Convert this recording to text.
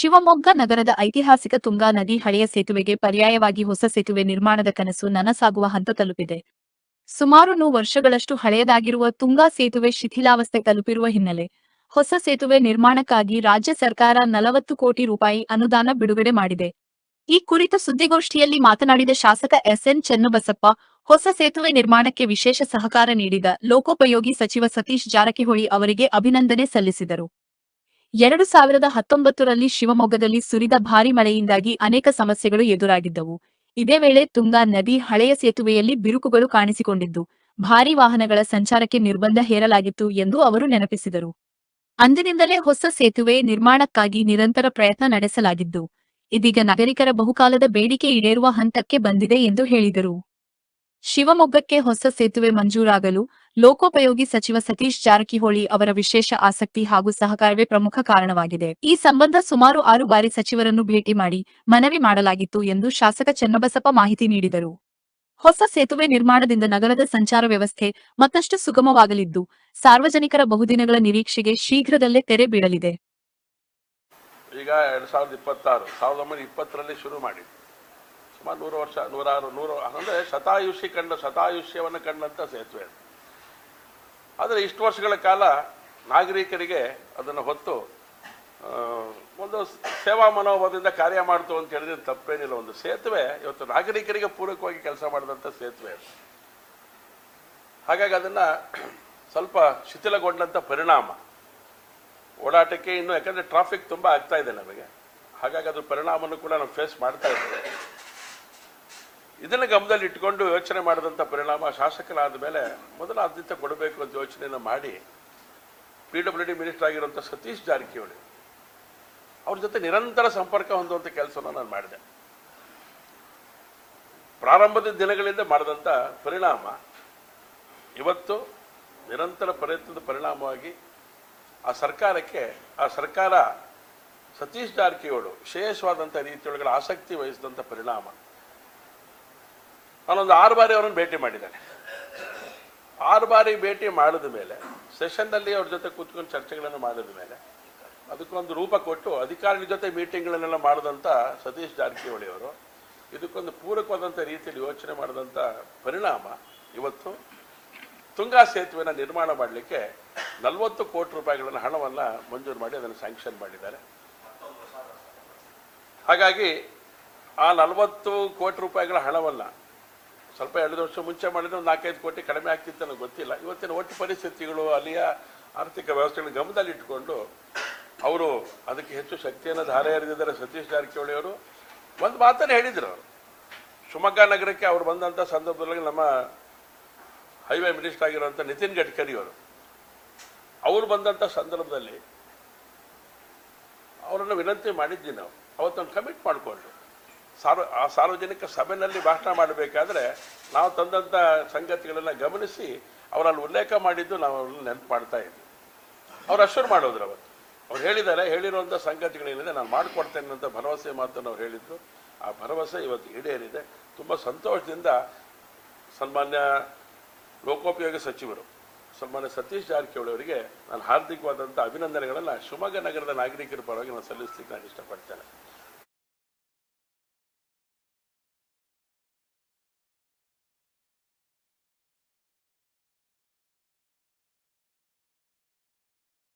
ಶಿವಮೊಗ್ಗ ನಗರದ ಐತಿಹಾಸಿಕ ತುಂಗಾ ನದಿ ಹಳೆಯ ಸೇತುವೆಗೆ ಪರ್ಯಾಯವಾಗಿ ಹೊಸ ಸೇತುವೆ ನಿರ್ಮಾಣದ ಕನಸು ನನಸಾಗುವ ಹಂತ ತಲುಪಿದೆ. ಸುಮಾರು 100 ವರ್ಷಗಳಷ್ಟು ಹಳೆಯದಾಗಿರುವ ತುಂಗಾ ಸೇತುವೆ ಶಿಥಿಲಾವಸ್ಥೆ ತಲುಪಿರುವ ಹಿನ್ನೆಲೆ ಹೊಸ ಸೇತುವೆ ನಿರ್ಮಾಣಕ್ಕಾಗಿ ರಾಜ್ಯ ಸರ್ಕಾರ 40 ಕೋಟಿ ರೂಪಾಯಿ ಅನುದಾನ ಬಿಡುಗಡೆ ಮಾಡಿದೆ. ಈ ಕುರಿತು ಸುದ್ದಿಗೋಷ್ಠಿಯಲ್ಲಿ ಮಾತನಾಡಿದ ಶಾಸಕ ಎಸ್ಎನ್ ಚನ್ನಬಸಪ್ಪ, ಹೊಸ ಸೇತುವೆ ನಿರ್ಮಾಣಕ್ಕೆ ವಿಶೇಷ ಸಹಕಾರ ನೀಡಿದ ಲೋಕೋಪಯೋಗಿ ಸಚಿವ ಸತೀಶ್ ಜಾರಕಿಹೊಳಿ ಅವರಿಗೆ ಅಭಿನಂದನೆ ಸಲ್ಲಿಸಿದರು. 2019ರಲ್ಲಿ ಶಿವಮೊಗ್ಗದಲ್ಲಿ ಸುರಿದ ಭಾರೀ ಮಳೆಯಿಂದಾಗಿ ಅನೇಕ ಸಮಸ್ಯೆಗಳು ಎದುರಾಗಿದ್ದವು. ಇದೇ ವೇಳೆ ತುಂಗಾ ನದಿ ಹಳೆಯ ಸೇತುವೆಯಲ್ಲಿ ಬಿರುಕುಗಳು ಕಾಣಿಸಿಕೊಂಡಿದ್ದು, ಭಾರೀ ವಾಹನಗಳ ಸಂಚಾರಕ್ಕೆ ನಿರ್ಬಂಧ ಹೇರಲಾಗಿತ್ತು ಎಂದು ಅವರು ನೆನಪಿಸಿದರು. ಅಂದಿನಿಂದಲೇ ಹೊಸ ಸೇತುವೆ ನಿರ್ಮಾಣಕ್ಕಾಗಿ ನಿರಂತರ ಪ್ರಯತ್ನ ನಡೆಸಲಾಗಿದ್ದು, ಇದೀಗ ನಾಗರಿಕರ ಬಹುಕಾಲದ ಬೇಡಿಕೆ ಈಡೇರುವ ಹಂತಕ್ಕೆ ಬಂದಿದೆ ಎಂದು ಹೇಳಿದರು. ಶಿವಮೊಗ್ಗಕ್ಕೆ ಹೊಸ ಸೇತುವೆ ಮಂಜೂರಾಗಲು ಲೋಕೋಪಯೋಗಿ ಸಚಿವ ಸತೀಶ್ ಜಾರಕಿಹೊಳಿ ಅವರ ವಿಶೇಷ ಆಸಕ್ತಿ ಹಾಗೂ ಸಹಕಾರವೇ ಪ್ರಮುಖ ಕಾರಣವಾಗಿದೆ. ಈ ಸಂಬಂಧ ಸುಮಾರು 6 ಬಾರಿ ಸಚಿವರನ್ನು ಭೇಟಿ ಮಾಡಿ ಮನವಿ ಮಾಡಲಾಗಿತ್ತು ಎಂದು ಶಾಸಕ ಚನ್ನಬಸಪ್ಪ ಮಾಹಿತಿ ನೀಡಿದರು. ಹೊಸ ಸೇತುವೆ ನಿರ್ಮಾಣದಿಂದ ನಗರದ ಸಂಚಾರ ವ್ಯವಸ್ಥೆ ಮತ್ತಷ್ಟು ಸುಗಮವಾಗಲಿದ್ದು, ಸಾರ್ವಜನಿಕರ ಬಹುದಿನಗಳ ನಿರೀಕ್ಷೆಗೆ ಶೀಘ್ರದಲ್ಲೇ ತೆರೆ ಬೀಳಲಿದೆ. ಈಗ 2026 1920ರಲ್ಲಿ ಶುರು ಮಾಡಿ ಸುಮಾರು 100 ವರ್ಷ 100 ಅಂದರೆ ಶತಾಯುಷ್ಯವನ್ನು ಕಂಡಂಥ ಸೇತುವೆ. ಆದರೆ ಇಷ್ಟು ವರ್ಷಗಳ ಕಾಲ ನಾಗರಿಕರಿಗೆ ಅದನ್ನು ಹೊತ್ತು ಒಂದು ಸೇವಾ ಮನೋಭಾವದಿಂದ ಕಾರ್ಯ ಮಾಡ್ತು ಅಂತ ಹೇಳಿದ್ರೆ ತಪ್ಪೇನಿಲ್ಲ. ಒಂದು ಸೇತುವೆ ಇವತ್ತು ನಾಗರಿಕರಿಗೆ ಪೂರಕವಾಗಿ ಕೆಲಸ ಮಾಡಿದಂಥ ಸೇತುವೆ. ಹಾಗಾಗಿ ಅದನ್ನು ಸ್ವಲ್ಪ ಶಿಥಿಲಗೊಂಡಂಥ ಪರಿಣಾಮ ಓಡಾಟಕ್ಕೆ ಇನ್ನು, ಯಾಕಂದರೆ ಟ್ರಾಫಿಕ್ ತುಂಬ ಆಗ್ತಾ ಇದೆ ನಮಗೆ. ಹಾಗಾಗಿ ಅದ್ರ ಪರಿಣಾಮವನ್ನು ಕೂಡ ನಾವು ಫೇಸ್ ಮಾಡ್ತಾ ಇದ್ದೇವೆ. ಇದನ್ನು ಗಮನದಲ್ಲಿ ಇಟ್ಕೊಂಡು ಯೋಚನೆ ಮಾಡಿದಂಥ ಪರಿಣಾಮ ಶಾಸಕರಾದ ಮೇಲೆ ಮೊದಲ ಆದ್ಯತೆ ಕೊಡಬೇಕು ಅಂತ ಯೋಚನೆಯನ್ನು ಮಾಡಿ PWD ಮಿನಿಸ್ಟರ್ ಆಗಿರುವಂಥ ಸತೀಶ್ ಜಾರಕಿಹೊಳಿ ಅವ್ರ ಜೊತೆ ನಿರಂತರ ಸಂಪರ್ಕ ಹೊಂದುವಂಥ ಕೆಲಸವನ್ನು ನಾನು ಮಾಡಿದೆ. ಪ್ರಾರಂಭದ ದಿನಗಳಿಂದ ಮಾಡಿದಂಥ ಪರಿಣಾಮ ಇವತ್ತು ನಿರಂತರ ಪ್ರಯತ್ನದ ಪರಿಣಾಮವಾಗಿ ಆ ಸರ್ಕಾರ ಸತೀಶ್ ಜಾರಕಿಹೊಳಿ ವಿಶೇಷವಾದಂಥ ರೀತಿಯೊಳಗಡೆ ಆಸಕ್ತಿ ವಹಿಸಿದಂಥ ಪರಿಣಾಮ. ನಾನೊಂದು 6 ಬಾರಿ ಅವರನ್ನು ಭೇಟಿ ಮಾಡಿದ್ದೇನೆ. 6 ಬಾರಿ ಭೇಟಿ ಮಾಡಿದ ಮೇಲೆ ಸೆಷನ್ನಲ್ಲಿ ಅವ್ರ ಜೊತೆ ಕೂತ್ಕೊಂಡು ಚರ್ಚೆಗಳನ್ನು ಮಾಡಿದ ಮೇಲೆ ಅದಕ್ಕೊಂದು ರೂಪ ಕೊಟ್ಟು ಅಧಿಕಾರಿಗಳ ಜೊತೆ ಮೀಟಿಂಗ್ಗಳನ್ನೆಲ್ಲ ಮಾಡಿದಂಥ ಸತೀಶ್ ಜಾರಕಿಹೊಳಿ ಅವರು ಇದಕ್ಕೊಂದು ಪೂರಕವಾದಂಥ ರೀತಿಯಲ್ಲಿ ಯೋಚನೆ ಮಾಡಿದಂಥ ಪರಿಣಾಮ ಇವತ್ತು ತುಂಗಾ ಸೇತುವೆನ ನಿರ್ಮಾಣ ಮಾಡಲಿಕ್ಕೆ 40 ಕೋಟಿ ರೂಪಾಯಿಗಳನ್ನು ಹಣವನ್ನು ಮಂಜೂರು ಮಾಡಿ ಅದನ್ನು ಸ್ಯಾಂಕ್ಷನ್ ಮಾಡಿದ್ದಾರೆ. ಹಾಗಾಗಿ ಆ 40 ಕೋಟಿ ರೂಪಾಯಿಗಳ ಹಣವನ್ನು ಸ್ವಲ್ಪ 2 ವರ್ಷ ಮುಂಚೆ ಮಾಡಿದ್ರೆ ಒಂದು 4-5 ಕೋಟಿ ಕಡಿಮೆ ಆಗ್ತಿತ್ತು ನನಗೆ ಗೊತ್ತಿಲ್ಲ. ಇವತ್ತಿನ ಒಟ್ಟು ಪರಿಸ್ಥಿತಿಗಳು ಅಲ್ಲಿಯ ಆರ್ಥಿಕ ವ್ಯವಸ್ಥೆಗಳನ್ನು ಗಮನದಲ್ಲಿ ಇಟ್ಟುಕೊಂಡು ಅವರು ಅದಕ್ಕೆ ಹೆಚ್ಚು ಶಕ್ತಿಯನ್ನು ಧಾರೆ ಎರೆದಿದ್ದಾರೆ. ಸತೀಶ್ ಜಾರಕಿಹೊಳಿ ಅವರು ಒಂದು ಮಾತನ್ನು ಹೇಳಿದರು. ಅವರು ಶಿವಮೊಗ್ಗ ನಗರಕ್ಕೆ ಅವರು ಬಂದಂಥ ಸಂದರ್ಭದಲ್ಲಿ ನಮ್ಮ ಹೈವೇ ಮಿನಿಸ್ಟರ್ ಆಗಿರುವಂಥ ನಿತಿನ್ ಗಡ್ಕರಿ ಅವರು ಬಂದಂಥ ಸಂದರ್ಭದಲ್ಲಿ ಅವರನ್ನು ವಿನಂತಿ ಮಾಡಿದ್ವಿ. ನಾವು ಅವತ್ತೊಂದು ಕಮಿಟ್ ಮಾಡಿಕೊಂಡು ಆ ಸಾರ್ವಜನಿಕ ಸಭೆಯಲ್ಲಿ ಭಾಷಣ ಮಾಡಬೇಕಾದ್ರೆ ನಾವು ತಂದಂಥ ಸಂಗತಿಗಳನ್ನು ಗಮನಿಸಿ ಅವರಲ್ಲಿ ಉಲ್ಲೇಖ ಮಾಡಿದ್ದು ನಾವು ಅವ್ರನ್ನ ನೆನಪು ಮಾಡ್ತಾ ಇದ್ವಿ. ಅವ್ರು ಅಶ್ಯೂರ್ ಮಾಡೋದ್ರು. ಅವತ್ತು ಅವ್ರು ಹೇಳಿರುವಂಥ ಸಂಗತಿಗಳೇನಿದೆ ನಾನು ಮಾಡಿಕೊಡ್ತೇನೆ ಅಂತ ಭರವಸೆ ಮಾತನ್ನು ಅವ್ರು ಹೇಳಿದ್ರು. ಆ ಭರವಸೆ ಇವತ್ತು ಈಡೇರಿದೆ. ತುಂಬ ಸಂತೋಷದಿಂದ ಸನ್ಮಾನ್ಯ ಲೋಕೋಪಯೋಗಿ ಸಚಿವರು ಸನ್ಮಾನ್ಯ ಸತೀಶ್ ಜಾರಕಿಹೊಳಿ ಅವರಿಗೆ ನಾನು ಹಾರ್ದಿಕವಾದಂಥ ಅಭಿನಂದನೆಗಳನ್ನು ಶಿವಮೊಗ್ಗ ನಗರದ ನಾಗರಿಕರ ಪರವಾಗಿ ನಾನು ಸಲ್ಲಿಸಲಿಕ್ಕೆ ನಾನು ಇಷ್ಟಪಡ್ತೇನೆ.